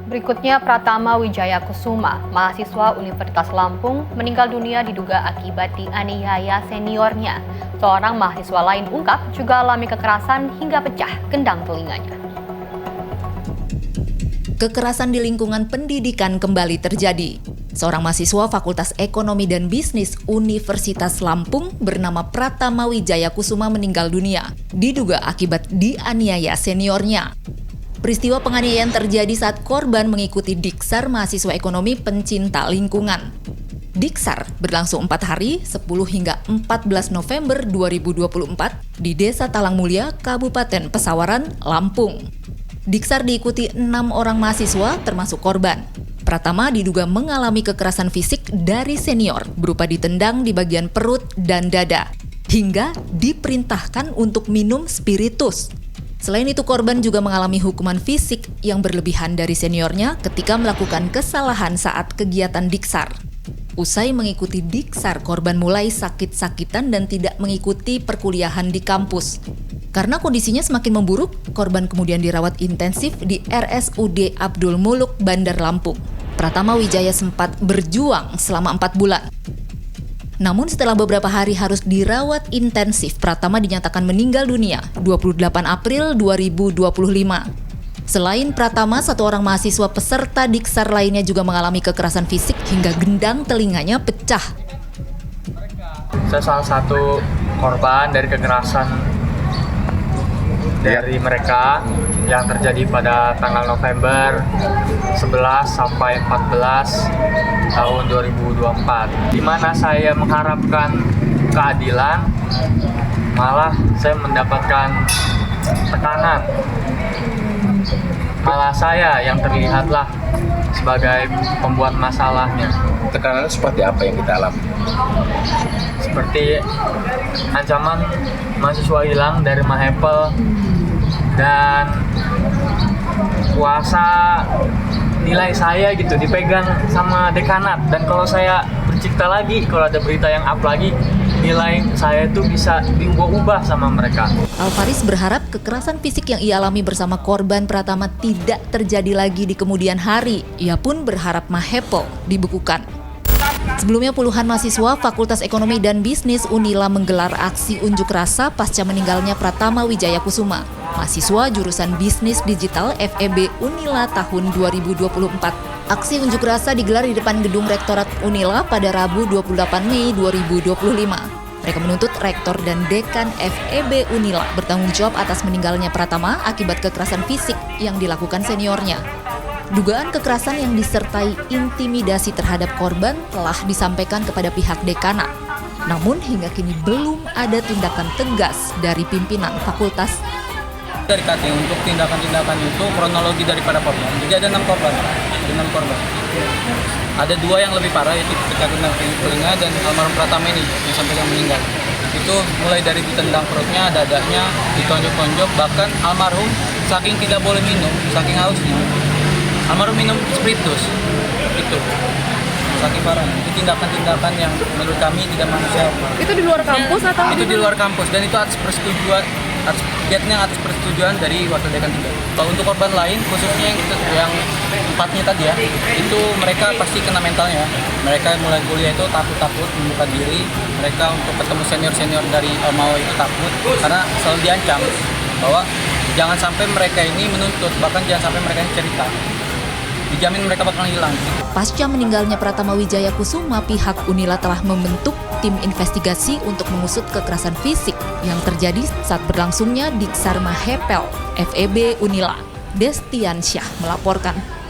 Berikutnya Pratama Wijaya Kusuma, mahasiswa Universitas Lampung, meninggal dunia diduga akibat dianiaya seniornya. Seorang mahasiswa lain ungkap juga alami kekerasan hingga pecah gendang telinganya. Kekerasan di lingkungan pendidikan kembali terjadi. Seorang mahasiswa Fakultas Ekonomi dan Bisnis Universitas Lampung bernama Pratama Wijaya Kusuma meninggal dunia, diduga akibat dianiaya seniornya. Peristiwa penganiayaan terjadi saat korban mengikuti Diksar Mahasiswa Ekonomi Pencinta Lingkungan. Diksar berlangsung 4 hari, 10 hingga 14 November 2024 di Desa Talang Mulia, Kabupaten Pesawaran, Lampung. Diksar diikuti 6 orang mahasiswa termasuk korban. Pratama diduga mengalami kekerasan fisik dari senior berupa ditendang di bagian perut dan dada, hingga diperintahkan untuk minum spiritus. Selain itu, korban juga mengalami hukuman fisik yang berlebihan dari seniornya ketika melakukan kesalahan saat kegiatan Diksar. Usai mengikuti Diksar, korban mulai sakit-sakitan dan tidak mengikuti perkuliahan di kampus. Karena kondisinya semakin memburuk, korban kemudian dirawat intensif di RSUD Abdul Muluk, Bandar Lampung. Pratama Wijaya sempat berjuang selama 4 bulan. Namun setelah beberapa hari harus dirawat intensif, Pratama dinyatakan meninggal dunia 28 April 2025. Selain Pratama, 1 orang mahasiswa peserta Diksar lainnya juga mengalami kekerasan fisik hingga gendang telinganya pecah. Saya salah satu korban dari kekerasan dari mereka yang terjadi pada tanggal November 11 sampai 14 tahun 2024, di mana saya mengharapkan keadilan, malah saya mendapatkan tekanan. Malah saya yang terlihatlah sebagai pembuat masalahnya. Tekanan seperti apa yang kita alami? Seperti ancaman mahasiswa hilang dari Mahepel dan kuasa nilai saya gitu dipegang sama dekanat, dan kalau saya bercipta lagi, kalau ada berita yang up lagi, nilai saya itu bisa diubah-ubah sama mereka. Alvaris berharap kekerasan fisik yang ia alami bersama korban Pratama tidak terjadi lagi di kemudian hari. Ia pun berharap Mahepel dibekukan. Sebelumnya puluhan mahasiswa Fakultas Ekonomi dan Bisnis Unila menggelar aksi unjuk rasa pasca meninggalnya Pratama Wijaya Kusuma, mahasiswa jurusan Bisnis Digital FEB Unila tahun 2024. Aksi unjuk rasa digelar di depan gedung Rektorat Unila pada Rabu 28 Mei 2025. Mereka menuntut Rektor dan Dekan FEB Unila bertanggung jawab atas meninggalnya Pratama akibat kekerasan fisik yang dilakukan seniornya. Dugaan kekerasan yang disertai intimidasi terhadap korban telah disampaikan kepada pihak dekanat. Namun hingga kini belum ada tindakan tegas dari pimpinan fakultas. Dari KT untuk tindakan-tindakan itu kronologi daripada korban. Jadi ada 6 korban. Ada 2 yang lebih parah, yaitu ketika gendang telinga dan almarhum Pratama ini yang sampai yang meninggal. Itu mulai dari ditendang perutnya, dadanya, ditonjok-tonjok, bahkan almarhum saking tidak boleh minum, saking hausnya, almarhum minum spiritus. Itu saking parahnya. Itu tindakan-tindakan yang menurut kami tidak manusiawi. Itu di luar kampus atau? Itu di luar kampus, dan itu atas persetujuan dari Wakil Dekan 3. Kalau untuk korban lain, khususnya yang 4-nya tadi ya, itu mereka pasti kena mentalnya. Mereka mulai kuliah itu takut membuka diri. Mereka untuk ketemu senior-senior dari Almawa itu takut, karena selalu diancam bahwa jangan sampai mereka ini menuntut, bahkan jangan sampai mereka ini cerita. Dijamin mereka bakal hilang. Pasca meninggalnya Pratama Wijaya Kusuma, pihak Unila telah membentuk tim investigasi untuk mengusut kekerasan fisik yang terjadi saat berlangsungnya Diksar Mahepel FEB Unila. Destiansyah melaporkan.